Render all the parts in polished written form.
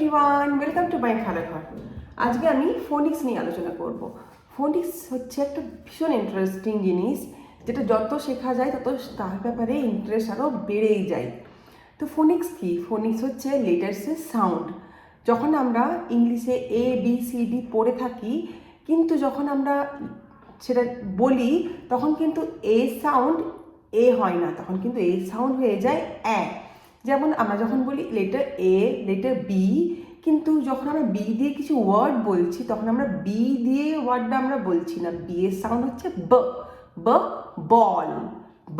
Everyone, welcome to my খেলাঘর। আজকে আমি Phoenix নিয়ে আলোচনা করব। ফোনিক্স হচ্ছে একটা ভীষণ ইন্টারেস্টিং জিনিস, যেটা যত শেখা যায় তত তার ব্যাপারে ইন্টারেস্ট আরও বেড়েই যায়। তো ফোনিক্স কি? ফোনিক্স হচ্ছে লেটার্সের সাউন্ড। যখন আমরা ইংলিশে এ বি সি ডি পড়ে থাকি, কিন্তু যখন আমরা সেটা বলি তখন কিন্তু এ সাউন্ড এ হয় না, তখন কিন্তু এ সাউন্ড হয়ে যায় অ্যা। যেমন আমরা যখন বলি লেটার এ, লেটার বি, কিন্তু যখন আমরা বি দিয়ে কিছু ওয়ার্ড বলছি তখন আমরা বি দিয়ে ওয়ার্ডটা আমরা বলছি না, বি এর সাউন্ড হচ্ছে ব। ব বল, ব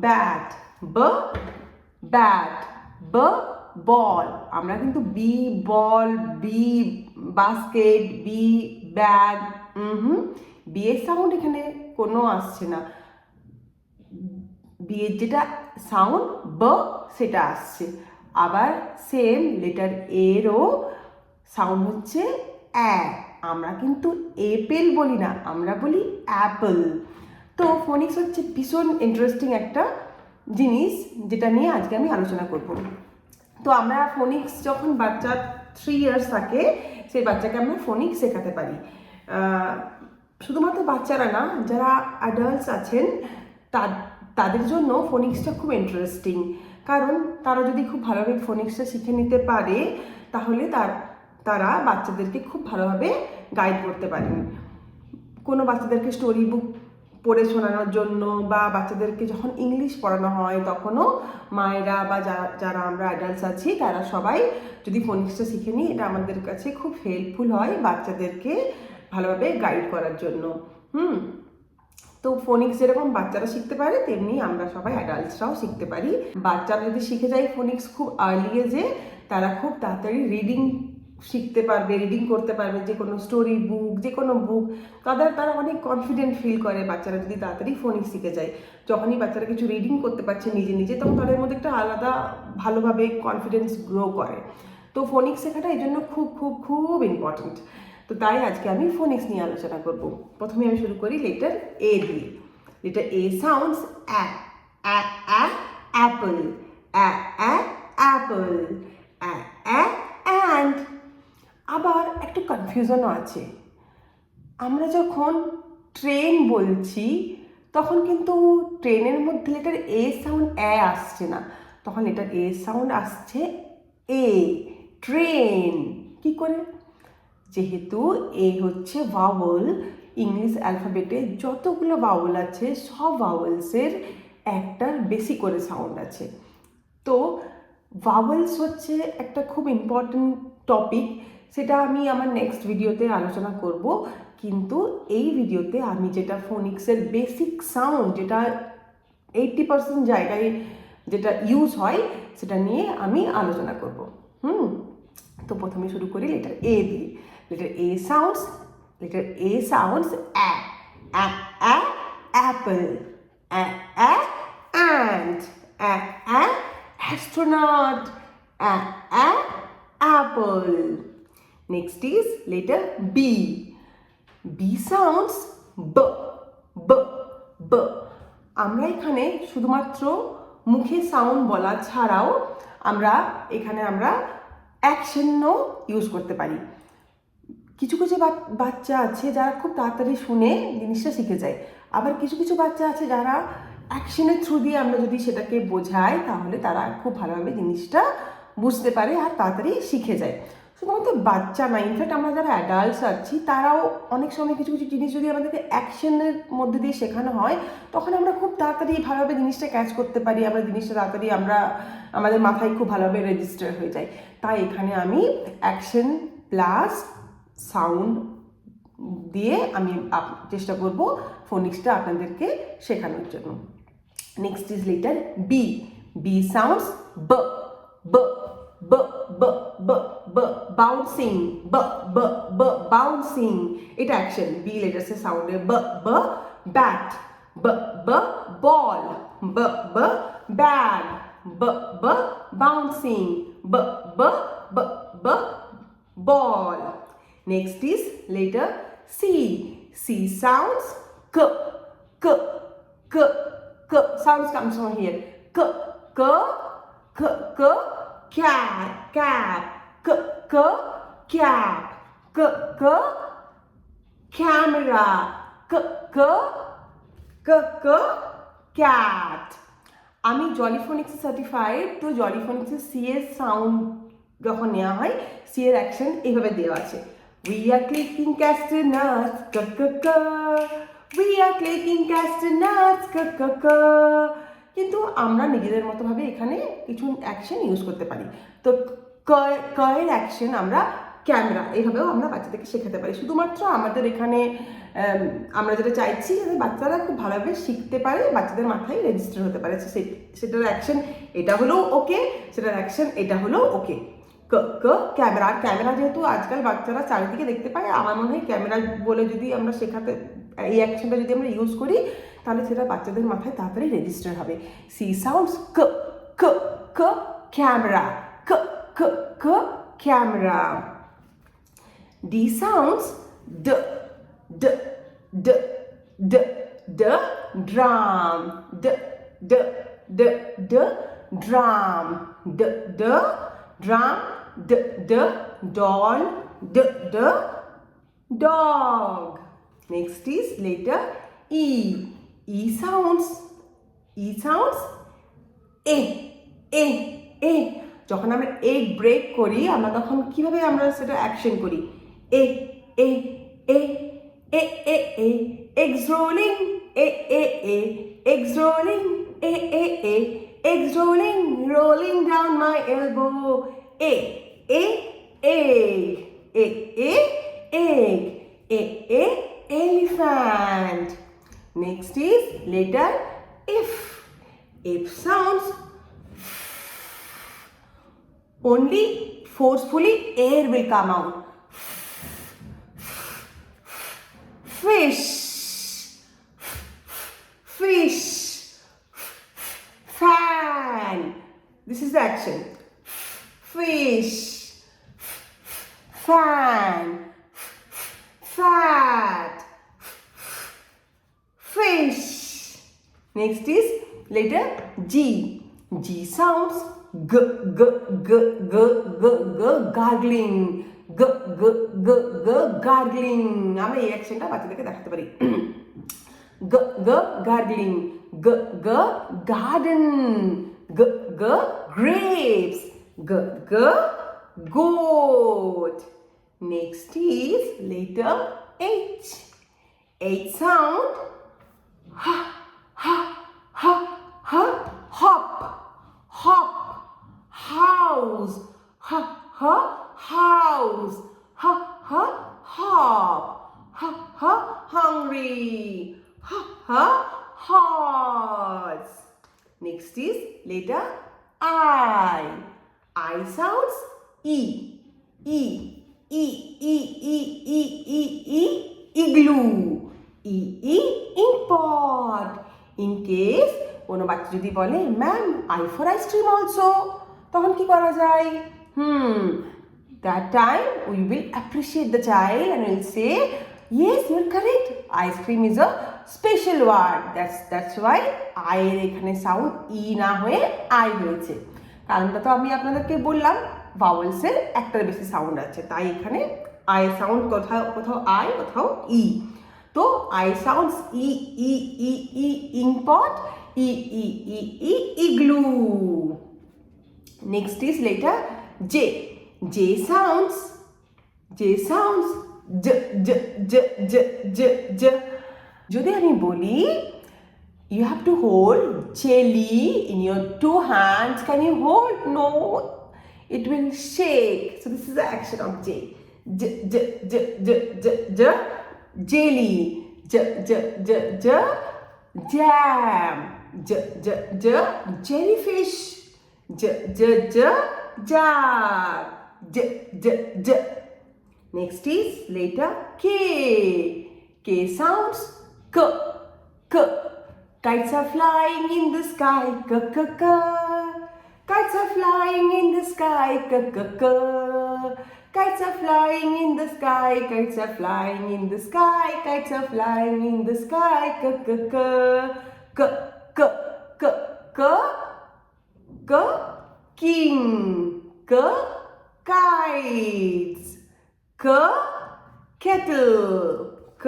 ব্যাট, ব ব্যাট, ব বল। আমরা কিন্তু B ball, B basket, B bag, B এর সাউন্ড এখানে কোনো আসছে না। বি এর যেটা সাউন্ড ব সেটা আসছে। আবার সেম লেটার এরও সাউন্ড হচ্ছে অ্যা। আমরা কিন্তু এপেল বলি না, আমরা বলি অ্যাপল। তো ফোনিক্স হচ্ছে ভীষণ ইন্টারেস্টিং একটা জিনিস, যেটা নিয়ে আজকে আমি আলোচনা করব। তো আমরা ফোনিক্স যখন বাচ্চা 3 ইয়ার্স থাকে, সেই বাচ্চাকে আমরা ফোনিক্স শেখাতে পারি। শুধুমাত্র বাচ্চারা না, যারা অ্যাডাল্টস আছেন তাদের জন্য ফোনিক্সটা খুব ইন্টারেস্টিং। কারণ তারা যদি খুব ভালোভাবে ফোনিক্সটা শিখে নিতে পারে, তাহলে তারা বাচ্চাদেরকে খুব ভালোভাবে গাইড করতে পারেন। কোনো বাচ্চাদেরকে স্টোরি বুক পড়ে শোনানোর জন্য, বা বাচ্চাদেরকে যখন ইংলিশ পড়ানো হয় তখনও মায়েরা বা যারা আমরা অ্যাডাল্টস আছি তারা সবাই যদি ফোনিক্সটা শিখে নিই, এটা আমাদের কাছে খুব হেল্পফুল হয় বাচ্চাদেরকে ভালোভাবে গাইড করার জন্য। তো ফোনিক্স যেরকম বাচ্চারা শিখতে পারে, তেমনি আমরা সবাই অ্যাডাল্টসরাও শিখতে পারি। বাচ্চারা যদি শিখে যায় ফোনিক্স খুব আর্লি এজে, তারা খুব তাড়াতাড়ি রিডিং শিখতে পারবে, রিডিং করতে পারবে, যে কোনো স্টোরি বুক, যে কোনো বুক। তারা অনেক কনফিডেন্ট ফিল করে বাচ্চারা যদি তাড়াতাড়ি ফোনিক্স শিখে যায়। যখনই বাচ্চারা কিছু রিডিং করতে পারছে নিজে নিজে, তখন তাদের মধ্যে একটা আলাদা ভালোভাবে কনফিডেন্স গ্রো করে। তো ফোনিক্স শেখাটা এই জন্য খুব খুব খুব ইম্পর্ট্যান্ট। তো তাই আজকে আমি ফোনিক্স নিয়ে আলোচনা করব। প্রথমে আমি শুরু করি লেটার এ দিয়ে। Letter A sounds a, a a apple, a a apple, a a and. আবার একটু কনফিউশনও আছে। আমরা যখন ট্রেন বলছি তখন কিন্তু ট্রেনের মধ্যে লেটার এ সাউন্ড অ্যা আসছে না, তখন লেটার এ সাউন্ড আসছে এ, ট্রেন। কি করে? যেহেতু এ হচ্ছে ভাওয়েল, ইংলিশ অ্যালফাবেটে যতগুলো ভাওয়েল আছে সব ভাওয়েলসের একটার বেশি করে সাউন্ড আছে। তো ভাওয়েলস হচ্ছে একটা খুব ইম্পর্ট্যান্ট টপিক, সেটা আমি আমার নেক্সট ভিডিওতে আলোচনা করব। কিন্তু এই ভিডিওতে আমি যেটা ফোনিক্সের বেসিক সাউন্ড, যেটা 80% জায়গায় যেটা ইউজ হয়, সেটা নিয়ে আমি আলোচনা করব। তো প্রথমে শুরু করি লেটার এ দিয়ে। Letter A sounds a, a a apple, a uh ant, uh uh astronaut, apple. Next is letter B. B sounds b, b, b. আমরা এখানে শুধুমাত্র মুখে সাউন্ড বলা ছাড়াও আমরা অ্যাকশনও ইউজ করতে পারি। কিছু কিছু বাচ্চা আছে যারা খুব তাড়াতাড়ি শুনে জিনিসটা শিখে যায়। আবার কিছু কিছু বাচ্চা আছে যারা অ্যাকশনের থ্রু দিয়ে আমরা যদি সেটাকে বোঝাই, তাহলে তারা খুব ভালোভাবে জিনিসটা বুঝতে পারে আর তাড়াতাড়ি শিখে যায়। শুধুমাত্র বাচ্চা না, ইনফ্যাক্ট আমরা যারা অ্যাডাল্টস আছি তারাও অনেক সময় কিছু কিছু জিনিস যদি আমাদেরকে অ্যাকশনের মধ্যে দিয়ে শেখানো হয়, তখন আমরা খুব তাড়াতাড়ি ভালোভাবে জিনিসটা ক্যাচ করতে পারি, আমরা জিনিসটা তাড়াতাড়ি আমাদের মাথায় খুব ভালোভাবে রেজিস্টার হয়ে যায়। তাই এখানে আমি অ্যাকশন প্লাস সাউন্ড দিয়ে আমি চেষ্টা করব ফোনিক্সটা আপনাদেরকে শেখানোর জন্য। Next is letter B. B sounds b, b, b, b, b, ব, বাউন্সিং, ব, ব, ব, বাউন্সিং। এটা অ্যাকশন। বি লেটার্সের সাউন্ডে ব, ব, ব্যাট, ব, ব, বল, ব, ব, ব্যাগ, ব, ব, বাউন্সিং, ব, ব, ব, ব, ball. Next is letter C. C sounds k, k, k, k. Sounds comes from here. K, k, k, k. Cat, cat. K, cap, camera, cat. আমি জলিফোনিক্স সার্টিফাইড, তো জলিফোনিক্সের সি এর sound যখন নেওয়া হয়, C এর action এইভাবে দেওয়া আছে, we are clicking castanets, we are clicking castanets, কিন্তু আমরা নিজেদের মতোভাবে এখানে কিছু অ্যাকশন ইউজ করতে পারি। তো ক এর অ্যাকশন আমরা ক্যামেরা, এইভাবেও আমরা বাচ্চাদেরকে শেখাতে পারি। শুধুমাত্র আমাদের এখানে আমরা যেটা চাইছি যাতে বাচ্চারা খুব ভালোভাবে শিখতে পারে, বাচ্চাদের মাথায় রেজিস্টার হতে পারে, সেটার অ্যাকশন এটা হলো ওকে, সেটার অ্যাকশন এটা হলো ওকে। ক্যামেরা, আর ক্যামেরা যেহেতু আজকাল বাচ্চারা চারিদিকে দেখতে পায়, আমার মনে হয় ক্যামেরা বলে যদি আমরা শেখাতে, এই অ্যাকশনটা যদি আমরা ইউজ করি, তাহলে সেটা বাচ্চাদের মাথায় তাড়াতাড়ি রেজিস্টার হবে। C sounds camera, camera. D sounds d drum, drum, drum, doll, dog. Next is letter E. E sounds a. যখন আমরা egg break করি, আমরা তখন কিভাবে আমরা সেটা অ্যাকশন করি, a, eggs rolling, eggs rolling, eggs rolling, rolling down my elbow, egg, elephant. Next is letter F. F sounds only forcefully air will come out. Fish, fan. This is the action. Fish, fan, fat, fish. Next is letter G. G sounds gargling, gargling. আমরা এই অ্যাকশনটা বাচ্চাদেরকে দেখাতে পারি। gargling, garden, grapes, goat. Next is letter H. H sound hop, house, house, hop, hungry, horse. Next is letter I. I sounds E, igloo, ink pot. In case কোনো বাচ্চা যদি বলে ma'am I for ice cream also, তখন কি করা যায়? That time we will appreciate the child and we'll say, yes, you're correct. Ice cream is a special word. That's why I এর এখানে সাউন্ড ই না হয়ে আই হয়েছে। কারণটা তো আমি আপনাদেরকে বললাম, ভাওয়েলসের একটার বেশি সাউন্ড আছে, তাই এখানে আই সাউন্ড কোথাও আই, কোথাও ই। তো I sounds ink pot, igloo. Next is letter J. J sounds যদি আমি বলি you have to hold jelly in your 2 hands, can you hold? No, it will shake. So this is the action of J. Jelly, jam, jellyfish, jug. Next is letter K. K sounds k. Kites are flying in the sky, kites are flying in the sky, kites are flying in the sky, kites are flying in the sky, kites are flying in the sky, king, kites. K, kettle. K,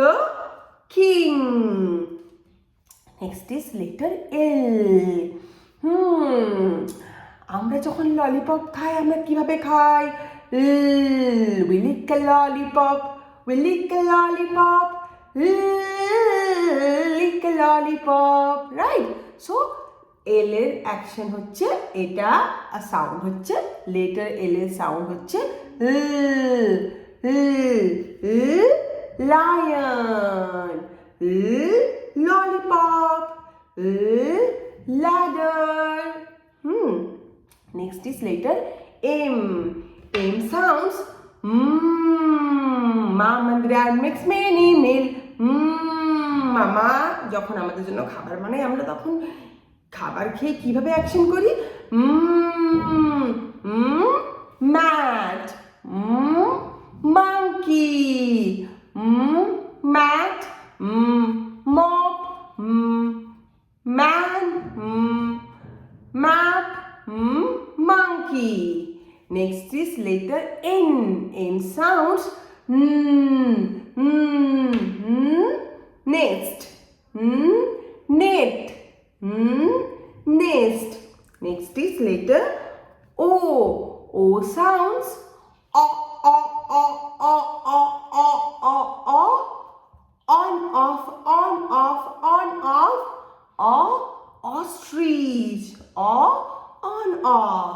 king. Next is letter L. আমরা যখন lollipop খাই আমরা কিভাবে খাই? We lick a lollipop. We lick a lollipop. Lick a lollipop. Right? So L এর action হচ্ছে এটা, আর sound হচ্ছে লেটার L এর সাউন্ড হচ্ছে lion. Lollipop. Ladder. Next is letter M. M sounds mom and dad makes many meal. মামা যখন আমাদের জন্য খাবার বানায় আমরা তখন খাবার খেয়ে কিভাবে অ্যাকশন করি? mat. monkey. mat. mop. man. map. monkey. Next is letter N. N sounds nest. net. nest. Next is letter O. O sounds o. On off. Ostrich. On off.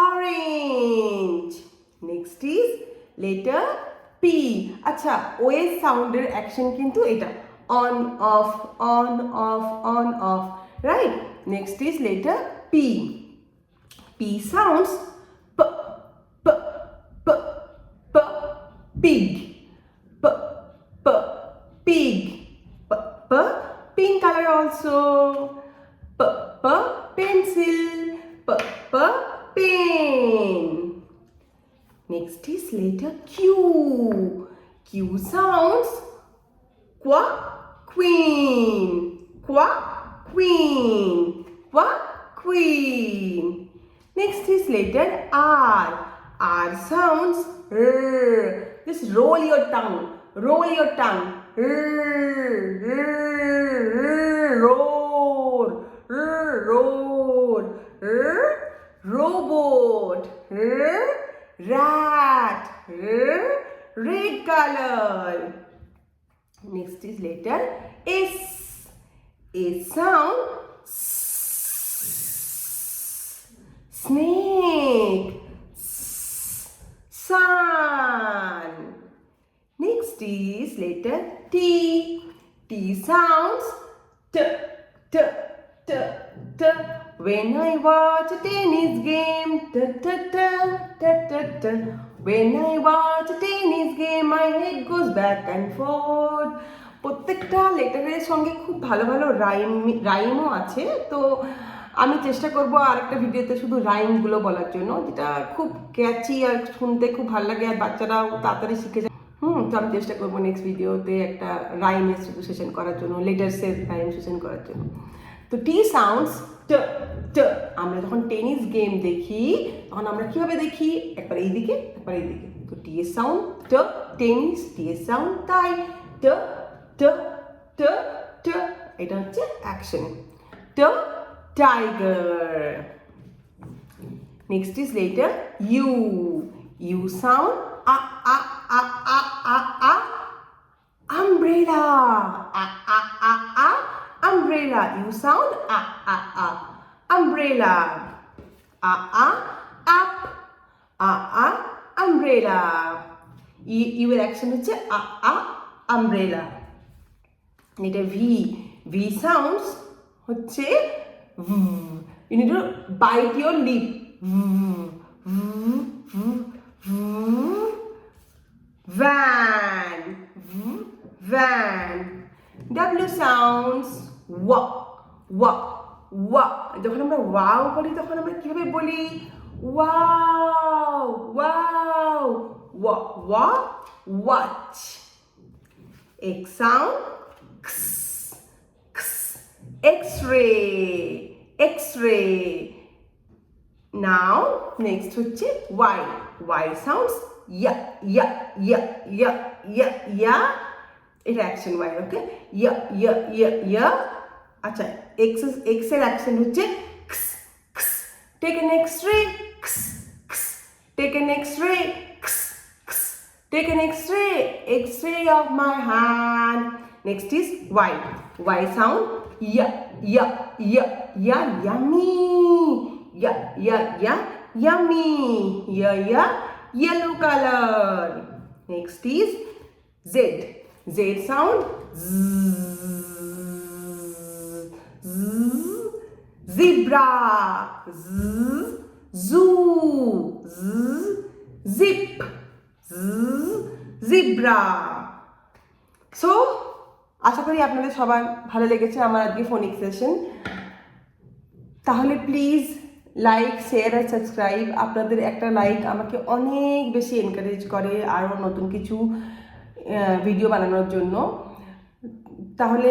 Orange. Next is letter P. আচ্ছা ও এর সাউন্ডের action কিন্তু এটা on off. Right? Next is letter P. P sounds p, pig. Pig. Pink color also. Pencil. Pen. Next is letter Q. Q sounds queen. Queen. Next is letter R. R sounds just roll your tongue. Roar. Robot. Rat. Red color. Next is letter S. S sound snake. Sun. Next is letter T. T sounds t. When I watch a tennis game, t. When I watch a tennis game, my head goes back and forth. প্রত্যেকটা লেটারের সঙ্গে খুব ভালো রাইমও আছে, তো আমি চেষ্টা করব আরেকটা ভিডিওতে শুধু রাইমগুলো বলার জন্য, যেটা খুব ক্যাচি আর শুনতে খুব ভালো লাগে আর বাচ্চারাও তাড়াতাড়ি শিখে যায়। তো আমি চেষ্টা করবো নেক্সট ভিডিওতে একটা রাইমের সেশন করার জন্য, লেটার্সের রাইম সেশন করার জন্য। তো টি সাউন্ডস ট। আমরা যখন টেনিস গেম দেখি তখন আমরা কিভাবে দেখি? একবার এইদিকে একবার এইদিকে। তো টি এর সাউন্ড ট, টেনিস। টি এর সাউন্ড তাই ট। এটা হচ্ছে action. T, tiger. Next is letter U. U sound umbrella. Umbrella. You sound umbrella. Up. Umbrella. You এর অ্যাকশন হচ্ছে umbrella. এটা V. V sounds হচ্ছে you need to bite your lip. Van. W sounds wa. যখন আমরা wow করি তখন আমরা কিভাবে বলি? Wow. Watch. X sound x. X-ray. নাও নেক্সট হচ্ছে ওয়াই। ওয়াই সাউন্ডস ইয়া ইয়া ইয়া ইয়া ইয়া ইয়া, এটা অ্যাকশন ওয়াই, ওকে, ইয়া ইয়া ইয়া ইয়া। আচ্ছা, এক্স এর অ্যাকশন হচ্ছে ক্স ক্স, টেক এন এক্স-রে, ক্স ক্স, টেক এন এক্স-রে, ক্স ক্স, take an X-ray, X-ray of my hand. Next is Y. Y sound ইয়া ইয়া ইয়া ইয়া, ইয়ামি, ইয়া ইয়া ইয়া, ইয়ামি, ইয়া ইয়া, yellow color. Next is Z. Z sound zebra, zoo, zip, zebra. So আশা করি আপনাদের সবার ভালো লেগেছে আমার আজকে ফোনিক সেশন। তাহলে প্লিজ লাইক, শেয়ার আর সাবস্ক্রাইব। আপনাদের একটা লাইক আমাকে অনেক বেশি এনকারেজ করে আরও নতুন কিছু ভিডিও বানানোর জন্য। তাহলে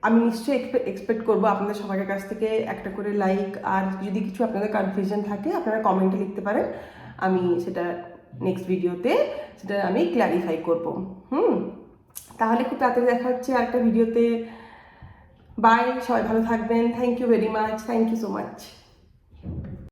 আমি নিশ্চয়ই এক্সপেক্ট করবো আপনাদের সবার কাছ থেকে একটা করে লাইক। আর যদি কিছু আপনাদের কনফিউশন থাকে আপনারা কমেন্টে লিখতে পারেন, আমি সেটা নেক্সট ভিডিওতে সেটা আমি ক্ল্যারিফাই করবো। তাহলে খুব তাড়াতাড়ি দেখা হচ্ছে আরেকটা ভিডিওতে। বাই, সবাই ভালো থাকবেন। Thank you very much, thank you so much.